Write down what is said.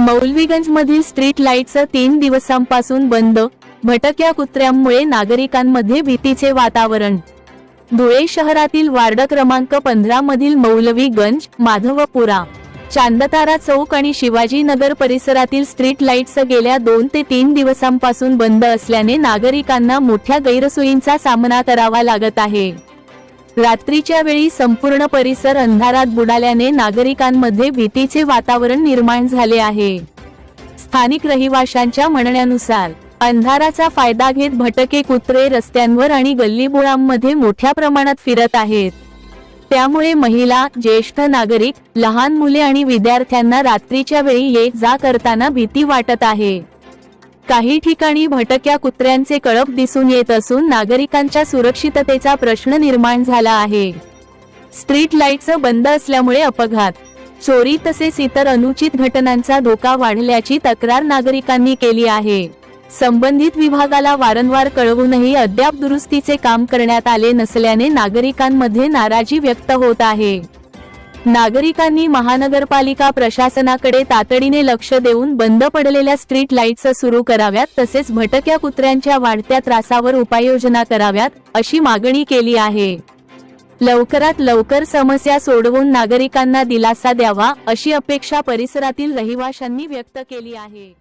मौलवीगंजमधील street lights 3 दिवसांपासून बंद, भटक्या कुत्र्यांमुळे नागरिकांमध्ये भीतीचे वातावरण। धुळे शहरातील वार्ड क्रमांक 15 मधील मौलवीगंज, माधवपुरा, चांदतारा चौक आणि शिवाजी नगर परिसरातील स्ट्रीट लाईट्स गेल्या 2 ते 3 दिवसांपासून बंद असल्याने नागरिकांना मोठ्या गैरसोयींचा सामना करावा लागत आहे। रात्रीच्या वेळी संपूर्ण परिसर अंधारात बुडाल्याने नागरिकांमध्ये भीतीचे वातावरण निर्माण झाले आहे। स्थानिक रहिवाशांच्या म्हणण्यानुसार अंधाराचा फायदा घेत भटके कुत्रे रस्त्यांवर आणि गल्लीबोळांमध्ये मोठ्या प्रमाणात फिरत आहेत। त्यामुळे महिला, ज्येष्ठ नागरिक, लहान मुले आणि विद्यार्थ्यांना रात्रीच्या वेळी ये जा करताना भीती वाटत आहे। काही ठिकाणी भटक्या कुत्र्यांचे कळप दिसून येत असून नागरिकांच्या सुरक्षिततेचा प्रश्न निर्माण झाला आहे। स्ट्रीट लाईट्स बंद असल्यामुळे अपघात, चोरी तसेच इतर अनुचित घटनांचा धोका वाढल्याची तक्रार नागरिकांनी केली आहे। संबंधित विभागाला वारंवार कळवूनही अद्याप दुरुस्तीचे काम करण्यात आले नसल्याने नागरिकांमध्ये नाराजी व्यक्त होत आहे। नागरिकांनी महानगरपालिका प्रशासनाकडे तातडीने लक्ष देऊन बंद पडलेल्या स्ट्रीट लाईट्स सुरू कराव्यात, तसेच भटक्या कुत्र्यांच्या वाढत्या त्रासावर उपाययोजना कराव्यात, अशी मागणी केली आहे। लवकरात लवकर समस्या सोडवून नागरिकांना दिलासा द्यावा, अशी अपेक्षा परिसरातील रहिवाशांनी व्यक्त केली आहे।